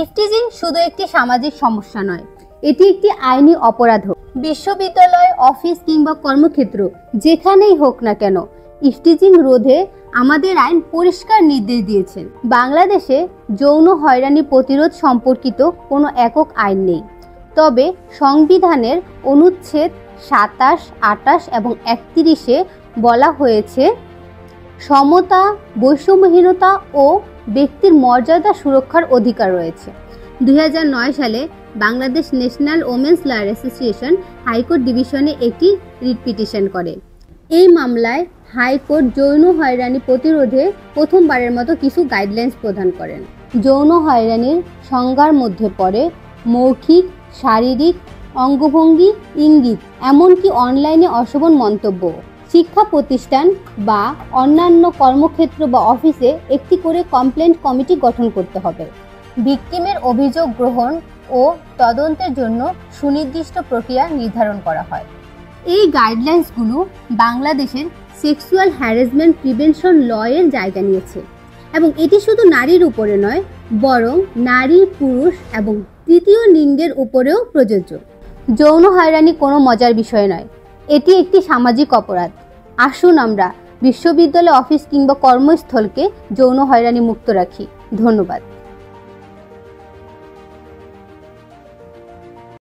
Eve teasing শুধু একটি সামাজিক সমস্যা নয়, এটি একটি আইনি অপরাধ। বিশ্ববিদ্যালয়, অফিস কিংবা কর্মক্ষেত্র যেখানেই হোক না কেন, ইফটিজিং রোধে আমাদের আইন পরিষ্কার নির্দেশ দিয়েছেন। বাংলাদেশে যৌন হয়রানি প্রতিরোধ সম্পর্কিত কোনো একক আইন নেই, তবে সংবিধানের অনুচ্ছেদ 27, 28 এবং 31-এ বলা হয়েছে সমতা, বৈষম্যহীনতা ও ব্যক্তির মর্যাদা সুরক্ষার অধিকার রয়েছে। 2009 সালে Bangladesh national women's lawyer association high court ডিভিশনে একটি রিট পিটিশন করে। এই মামলায় হাইকোর্ট যৌন হয়রানি প্রতিরোধে প্রথমবারের মতো কিছু গাইডলাইন্স প্রদান করেন। যৌন হয়রানির সংজ্ঞার মধ্যে পড়ে মৌখিক, শারীরিক, অঙ্গভঙ্গি, ইঙ্গিত, এমনকি অনলাইনে অশোভন মন্তব্য। শিক্ষা প্রতিষ্ঠান বা অন্যান্য কর্মক্ষেত্র বা অফিসে একটি করে কমপ্লেন্ট কমিটি গঠন করতে হবে। ভিকটিমের অভিযোগ গ্রহণ ও তদন্তের জন্য সুনির্দিষ্ট প্রক্রিয়া নির্ধারণ করা হয়। এই গাইডলাইন্সগুলো বাংলাদেশের সেক্সুয়াল হ্যারাসমেন্ট প্রিভেনশন ল-এর জায়গা নিয়েছে এবং এটি শুধু নারীর উপরে নয়, বরং নারী, পুরুষ এবং তৃতীয় লিঙ্গের উপরেও প্রযোজ্য। যৌন হয়রানি কোনো মজার বিষয় নয়, এটি একটি সামাজিক অপরাধ। আসুন আমরা বিশ্ববিদ্যালয়, অফিস কিংবা কর্মস্থলকে যৌন হয়রানি মুক্ত রাখি। ধন্যবাদ।